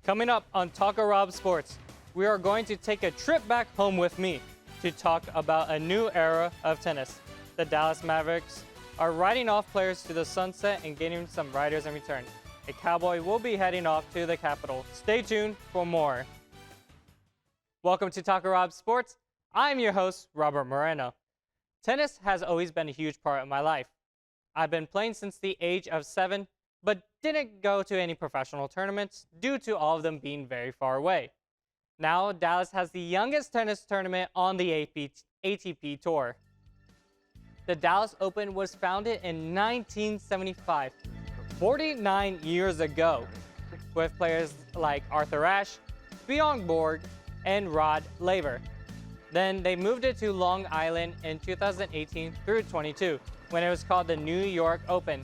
Coming up on Taco Rob Sports, we are going to take a trip back home with me to talk about a new era of tennis. The Dallas Mavericks are riding off players to the sunset and getting some riders in return. A Cowboy will be heading off to the capital. Stay tuned for more. Welcome to Taco Rob Sports. I'm your host, Robert Moreno. Tennis has always been a huge part of my life. I've been playing since the age of 7, but didn't go to any professional tournaments due to all of them being very far away. Now, Dallas has the youngest tennis tournament on the ATP Tour. The Dallas Open was founded in 1975, 49 years ago, with players like Arthur Ashe, Bjorn Borg, and Rod Laver. Then they moved it to Long Island in 2018 through 22, when it was called the New York Open.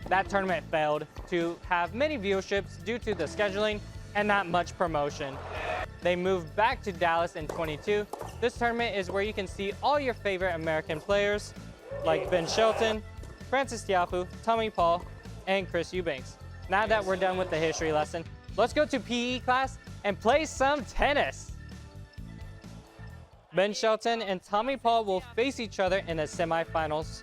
That tournament failed to have many viewerships due to the scheduling and not much promotion. They moved back to Dallas in 22. This tournament is where you can see all your favorite American players like Ben Shelton, Frances Tiafoe, Tommy Paul, and Chris Eubanks. Now that we're done with the history lesson, let's go to PE class and play some tennis. Ben Shelton and Tommy Paul will face each other in the semifinals.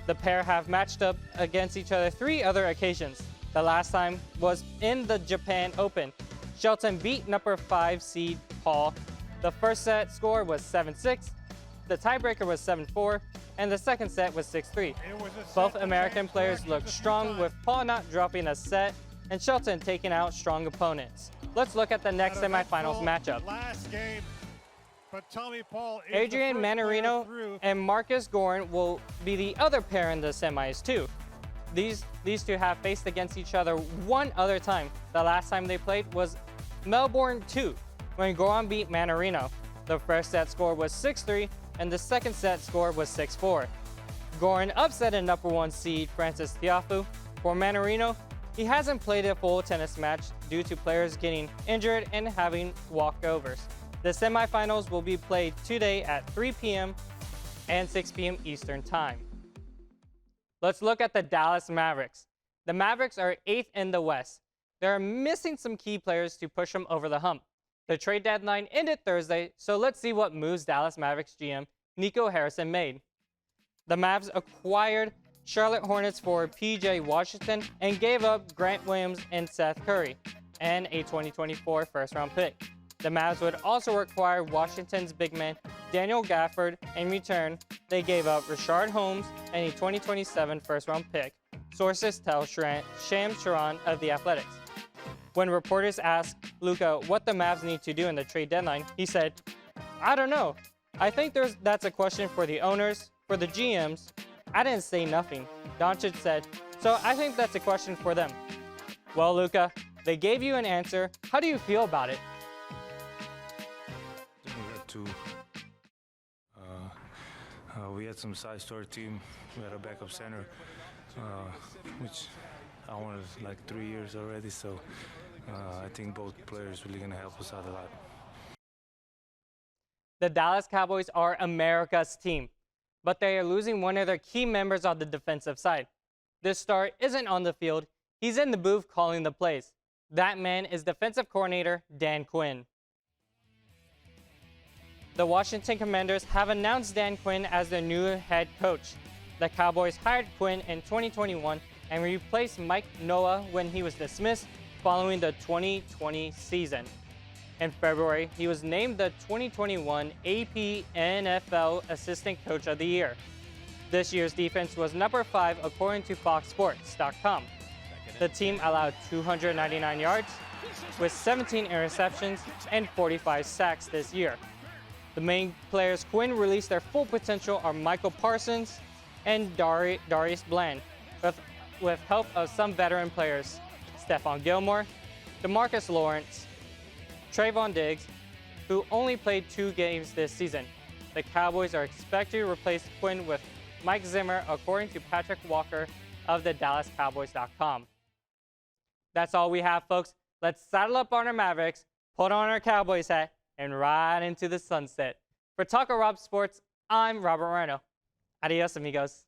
The pair have matched up against each other 3 other occasions. The last time was in the Japan Open. Shelton beat number 5 seed Paul. The first set score was 7-6, the tiebreaker was 7-4, and the second set was 6-3. Both American players looked strong, with Paul not dropping a set and Shelton taking out strong opponents. Let's look at the next semifinals matchup. Adrian Mannarino and Marcus Gorin will be the other pair in the semis too. These two have faced against each other one other time. The last time they played was Melbourne 2, when Gorin beat Mannarino. The first set score was 6-3 and the second set score was 6-4. Gorin upset a number 1 seed Frances Tiafoe. For Mannarino, he hasn't played a full tennis match due to players getting injured and having walkovers. The semifinals will be played today at 3 p.m. and 6 p.m. Eastern Time. Let's look at the Dallas Mavericks. The Mavericks are 8th in the West. They are missing some key players to push them over the hump. The trade deadline ended Thursday, so let's see what moves Dallas Mavericks GM Nico Harrison made. The Mavs acquired Charlotte Hornets for PJ Washington and gave up Grant Williams and Seth Curry, and a 2024 first-round pick. The Mavs would also require Washington's big man Daniel Gafford. In return, they gave up Rashard Holmes and a 2027 first-round pick, sources tell Sham Sharon of The Athletics. When reporters asked Luka what the Mavs need to do in the trade deadline, he said, "I don't know. I think that's a question for the owners, for the GMs. I didn't say nothing." Doncic said, "So I think that's a question for them." Well, Luka, they gave you an answer. How do you feel about it? We had some size to our team. We had a backup center, which I wanted like 3 years already. So I think both players really gonna help us out a lot. The Dallas Cowboys are America's team, but they are losing one of their key members on the defensive side. This star isn't on the field. He's in the booth calling the plays. That man is defensive coordinator Dan Quinn. The Washington Commanders have announced Dan Quinn as their new head coach. The Cowboys hired Quinn in 2021 and replaced Mike Noah when he was dismissed following the 2020 season. In February, he was named the 2021 AP NFL Assistant Coach of the Year. This year's defense was number 5 according to FoxSports.com. The team allowed 299 yards with 17 interceptions and 45 sacks this year. The main players Quinn released their full potential are Michael Parsons and Darius Bland, with help of some veteran players, Stephon Gilmore, DeMarcus Lawrence, Trayvon Diggs, who only played 2 games this season. The Cowboys are expected to replace Quinn with Mike Zimmer, according to Patrick Walker of the DallasCowboys.com. That's all we have, folks. Let's saddle up on our Mavericks, put on our Cowboys hat, and ride into the sunset. For Taco Rob Sports, I'm Robert Moreno. Adios, amigos.